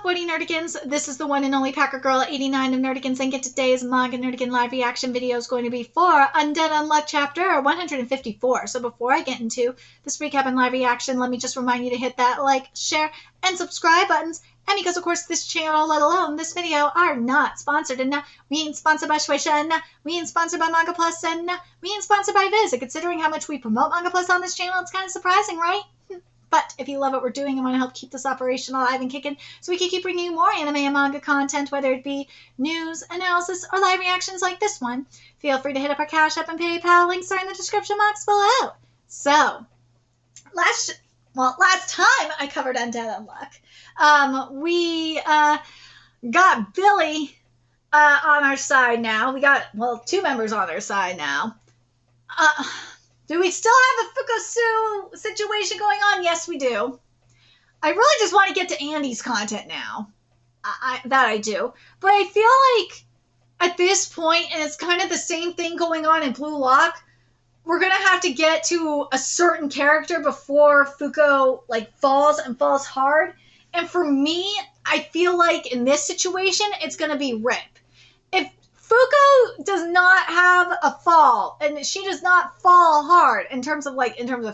Woody Nerdigans. This is the one and only Packer Girl 89 of Nerdigans, and today's Manga Nerdigan live reaction video is going to be for Undead Unluck chapter 154. So before I get into this recap and live reaction, let me just remind you to hit that like, share, and subscribe buttons. And because, of course, this channel, let alone this video, are not sponsored. And we ain't sponsored by Shueisha, and we ain't sponsored by Manga Plus, and we ain't sponsored by Viz. And considering how much we promote Manga Plus on this channel, it's kind of surprising, right? But if you love what we're doing and want to help keep this operation alive and kicking so we can keep bringing you more anime and manga content, whether it be news, analysis, or live reactions like this one, feel free to hit up our Cash App and PayPal. Links are in the description box below. So, last time I covered Undead Unluck, we got Billy on our side now. We got, two members on our side now. Do we still have the Fukusu situation going on? Yes, we do. I really just want to get to Andy's content now. I do. But I feel like at this point, and it's kind of the same thing going on in Blue Lock, we're going to have to get to a certain character before Fuko, falls hard. And for me, I feel like in this situation, it's going to be Rip. If Fuko does not have a fall, and she does not fall hard in terms of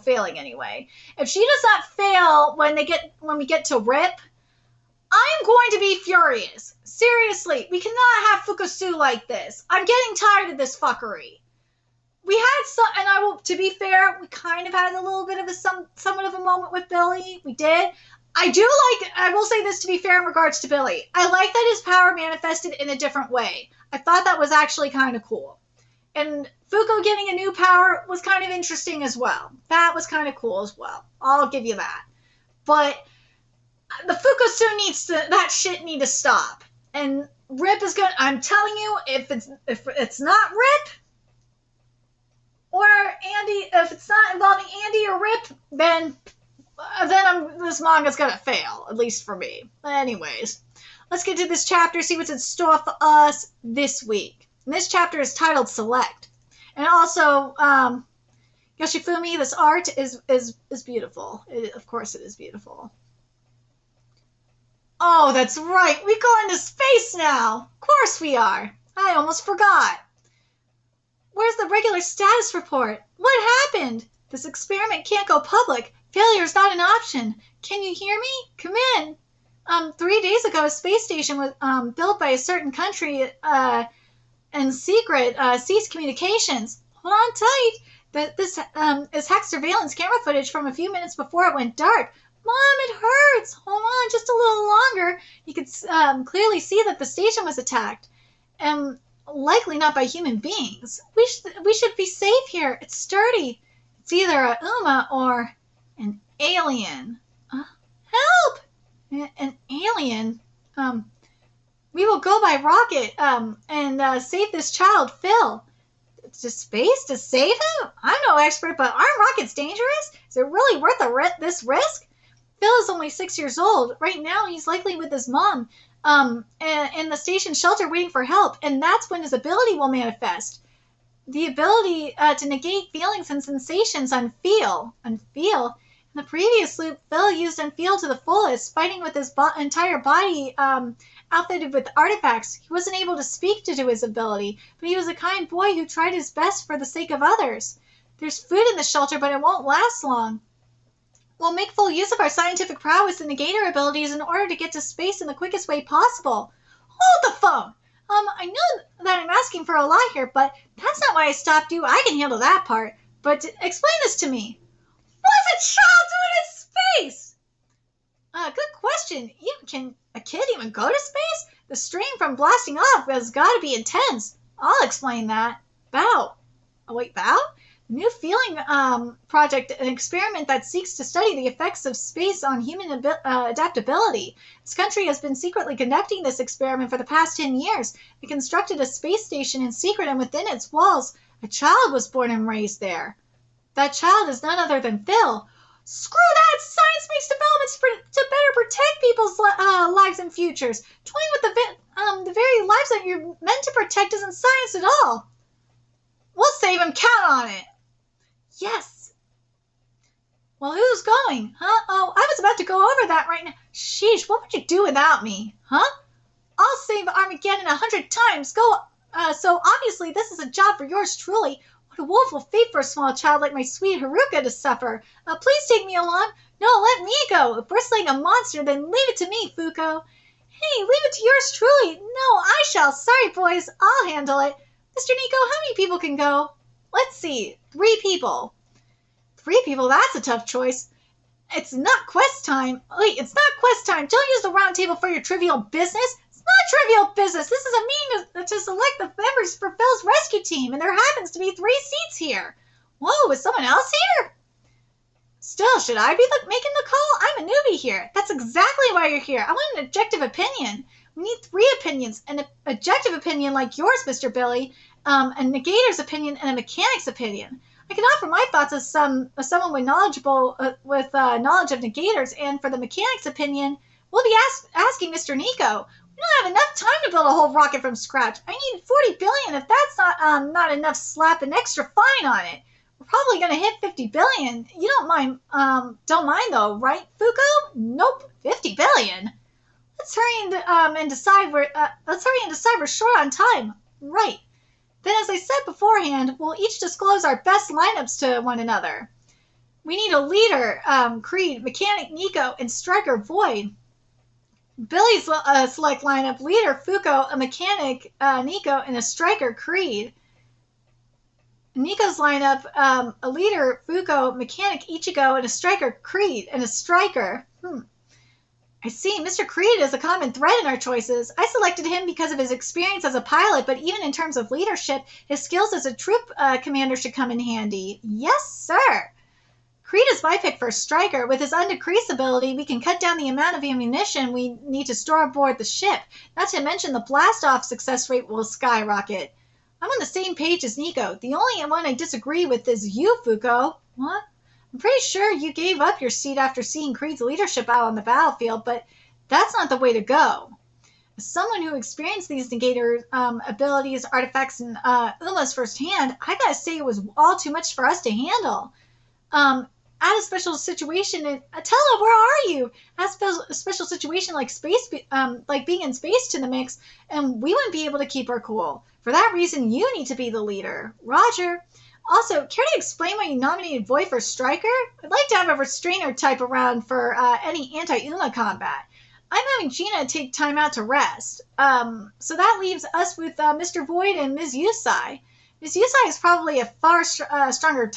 failing anyway. If she does not fail when we get to Rip, I'm going to be furious. Seriously, we cannot have Fukusu like this. I'm getting tired of this fuckery. We had to be fair, we kind of had a little bit of somewhat of a moment with Billy. We did. I will say this to be fair in regards to Billy. I like that his power manifested in a different way. I thought that was actually kind of cool. And Fuko getting a new power was kind of interesting as well. That was kind of cool as well. I'll give you that. But the Fukusu that shit need to stop. And Rip is gonna, I'm telling you, if it's not Rip, or Andy, if it's not involving Andy or Rip, then this manga's gonna fail, at least for me. Anyways, let's get to this chapter, see what's in store for us this week. And this chapter is titled Select. And also, Yoshifumi, this art is beautiful. Of course it is beautiful. Oh, that's right. We go into space now. Of course we are. I almost forgot. Where's the regular status report? What happened? This experiment can't go public. Failure is not an option. Can you hear me? Come in. 3 days ago, a space station was built by a certain country in secret ceased communications. Hold on tight. This is hacked surveillance camera footage from a few minutes before it went dark. Mom, it hurts. Hold on just a little longer. You could clearly see that the station was attacked. And likely not by human beings. We should be safe here. It's sturdy. It's either a Uma or an alien. Help! An alien. We will go by rocket and save this child, Phil. To space to save him? I'm no expert, but aren't rockets dangerous? Is it really worth this risk? Phil is only 6 years old. Right now, he's likely with his mom in the station shelter waiting for help, and that's when his ability will manifest. The ability to negate feelings and sensations on feel. In the previous loop, Phil used Unfeel to the fullest, fighting with his entire body outfitted with artifacts. He wasn't able to speak due to his ability, but he was a kind boy who tried his best for the sake of others. There's food in the shelter, but it won't last long. We'll make full use of our scientific prowess and negator abilities in order to get to space in the quickest way possible. Hold the phone! I know that I'm asking for a lot here, but that's not why I stopped you. I can handle that part. But explain this to me. What's a child doing in space? Good question. Can a kid even go to space? The strain from blasting off has got to be intense. I'll explain that. Bow. Oh, wait, Bow? New Feeling Project, an experiment that seeks to study the effects of space on human adaptability. This country has been secretly conducting this experiment for the past 10 years. It constructed a space station in secret, and within its walls, a child was born and raised there. That child is none other than Phil. Screw that! Science makes developments to better protect people's lives and futures. Toying with the very lives that you're meant to protect isn't science at all. We'll save him. Count on it. Yes. Well, who's going? Huh? Oh, I was about to go over that right now. Sheesh, what would you do without me? Huh? I'll save Armageddon 100 times. So obviously this is a job for yours truly. What a woeful fate for a small child like my sweet Haruka to suffer. Please take me along. No, let me go. If we're slaying a monster, then leave it to me, Fuko. Hey, leave it to yours truly. No, I shall. Sorry, boys. I'll handle it. Mr. Nico, how many people can go? Let's see. 3 people. 3 people? That's a tough choice. It's not quest time. Wait, it's not quest time. Don't use the round table for your trivial business. It's not trivial business. This is a meeting to select the members for Phil's rescue team, and there happens to be 3 seats here. Whoa, is someone else here? Still, should I be making the call? I'm a newbie here. That's exactly why you're here. I want an objective opinion. We need 3 opinions. An objective opinion like yours, Mr. Billy, a negator's opinion, and a mechanic's opinion. I can offer my thoughts as someone with knowledge of negators, and for the mechanic's opinion, we'll be asking Mr. Nico. We don't have enough time to build a whole rocket from scratch. I need 40 billion. If that's not enough, slap an extra fine on it. We're probably going to hit 50 billion. You don't mind though, right, Fuko? Nope, 50 billion. Let's hurry and decide we're short on time. Right. Then, as I said beforehand, we'll each disclose our best lineups to one another. We need a leader, Creed, Mechanic Nico, and Striker Void. Billy's select lineup, leader Fuko, a Mechanic Nico, and a Striker Creed. Nico's lineup, a leader Fuko, Mechanic Ichigo, and a Striker Creed, and a Striker. I see. Mr. Creed is a common thread in our choices. I selected him because of his experience as a pilot, but even in terms of leadership, his skills as a troop commander should come in handy. Yes, sir. Creed is my pick for a striker. With his undecrease ability, we can cut down the amount of ammunition we need to store aboard the ship. Not to mention the blast-off success rate will skyrocket. I'm on the same page as Nico. The only one I disagree with is you, Fuko. What? I'm pretty sure you gave up your seat after seeing Creed's leadership out on the battlefield, but that's not the way to go. As someone who experienced these negator abilities, artifacts, and Uma's firsthand, I gotta say it was all too much for us to handle. Add a special situation, and Atella, where are you? Add a special situation like like being in space to the mix, and we wouldn't be able to keep our cool. For that reason, you need to be the leader. Roger. Also, care to explain why you nominated Void for Striker? I'd like to have a restrainer type around for any anti-Uma combat. I'm having Gina take time out to rest. So that leaves us with Mr. Void and Ms. Yusai. Ms. Yusai is probably a far stronger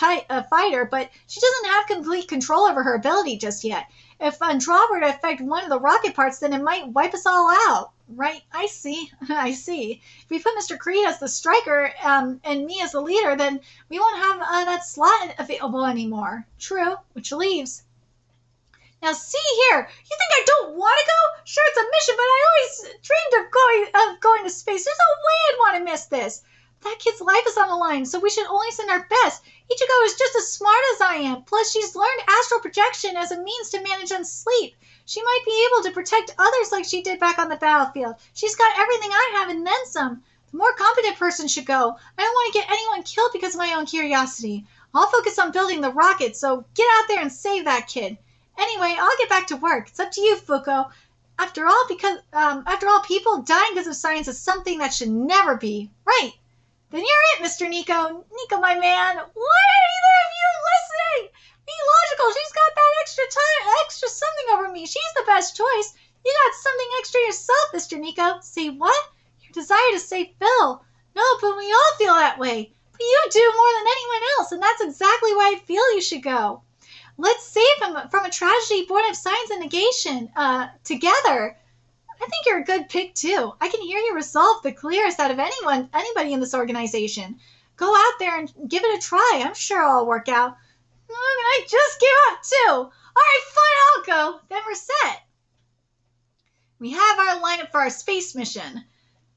fighter, but she doesn't have complete control over her ability just yet. If Andrade were to affect one of the rocket parts, then it might wipe us all out. Right, I see. I see. If we put Mr. Creed as the striker and me as the leader, then we won't have that slot available anymore. True, which leaves. Now see here, you think I don't want to go? Sure, it's a mission, but I always dreamed of going to space. There's no way I'd want to miss this. That kid's life is on the line, so we should only send our best. Ichigo is just as smart as I am. Plus, she's learned astral projection as a means to manage on sleep. She might be able to protect others like she did back on the battlefield. She's got everything I have and then some. The more competent person should go. I don't want to get anyone killed because of my own curiosity. I'll focus on building the rocket, so get out there and save that kid. Anyway, I'll get back to work. It's up to you, Fuko. After all, people dying because of science is something that should never be. Right. Then you're it, Mr. Nico. Nico, my man. Why are either of you listening? Be logical. She's got that extra something over me. She's the best choice. You got something extra yourself, Mr. Nico. Say what? Your desire to save Phil. No, but we all feel that way. But you do more than anyone else, and that's exactly why I feel you should go. Let's save him from a tragedy born of science and negation, together. I think you're a good pick, too. I can hear your resolve the clearest out of anybody in this organization. Go out there and give it a try. I'm sure it'll work out. I just give up, too. All right, fine, I'll go. Then we're set. We have our lineup for our space mission.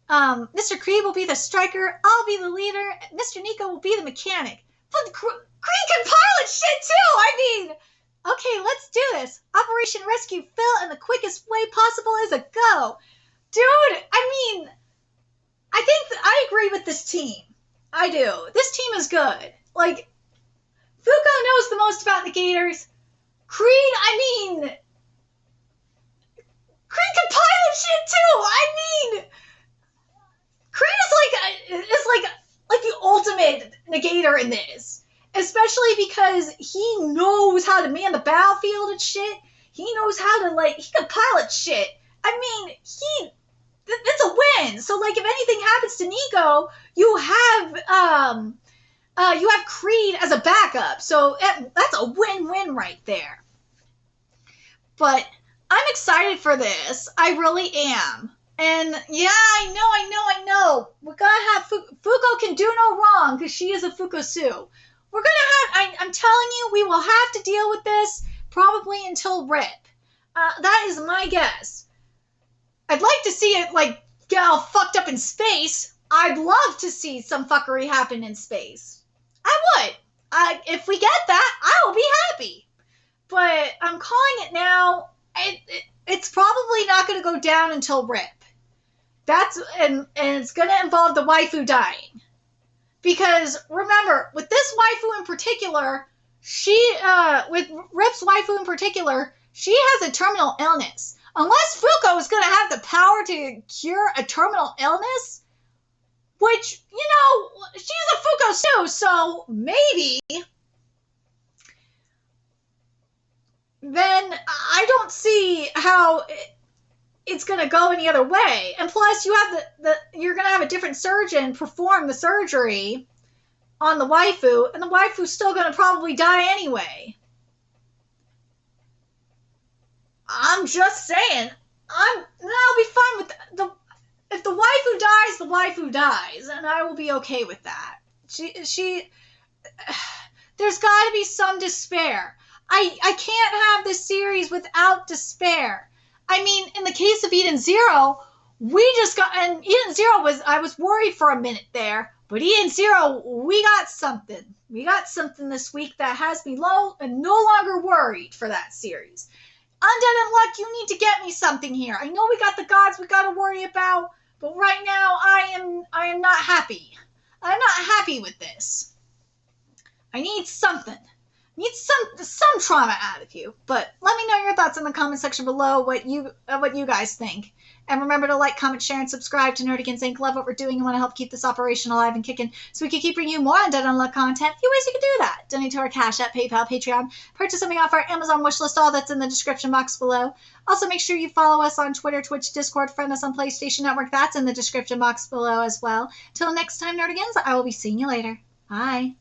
Mr. Creed will be the striker. I'll be the leader. Mr. Nico will be the mechanic. But Creed can pilot shit, too. Okay, let's do this. Operation Rescue Phil in the quickest way possible is a go. Dude, I think I agree with this team. I do. This team is good. Like, Fuko knows the most about the Gators. Creed, better in this. Especially because he knows how to man the battlefield and shit. He knows how to, like, he can pilot shit. I mean, that's a win. So, like, if anything happens to Nico, you have Creed as a backup. So that's a win-win right there. But I'm excited for this. I really am. And yeah, I know. We're gonna have Fuko can do no wrong because she is a Fukosu. We're gonna have. I'm telling you, we will have to deal with this probably until RIP. That is my guess. I'd like to see it like get all fucked up in space. I'd love to see some fuckery happen in space. I would. If we get that, I will be happy. But I'm calling it now. It's probably not going to go down until RIP. And it's going to involve the waifu dying. Because remember, with this waifu in particular, with RIP's waifu in particular, she has a terminal illness. Unless Fuko is going to have the power to cure a terminal illness, which, she's a Fuko too, so maybe, then I don't see how it's going to go any other way. And plus, you have you're going to have a different surgeon perform the surgery on the waifu, and the waifu's still going to probably die anyway. I'm just saying, I'll be fine with if the waifu dies, and I will be okay with that. There's got to be some despair. I can't have this series without despair. I mean, in the case of Eden Zero, and Eden Zero I was worried for a minute there, but Eden Zero, we got something. We got something this week that has me low and no longer worried for that series. Undead Unluck, you need to get me something here. I know we got the gods we got to worry about, but right now I am not happy. I'm not happy with this. I need something. I need some trauma out of you. But let me know your thoughts in the comment section below, what you guys think. And remember to like, comment, share, and subscribe to Nerdigans Inc. Love what we're doing and want to help keep this operation alive and kicking so we can keep bringing you more Undead Unluck content. A few ways you can do that. Donate to our Cash App, PayPal, Patreon. Purchase something off our Amazon wishlist. All that's in the description box below. Also, make sure you follow us on Twitter, Twitch, Discord. Friend us on PlayStation Network. That's in the description box below as well. Till next time, Nerdigans, I will be seeing you later. Bye.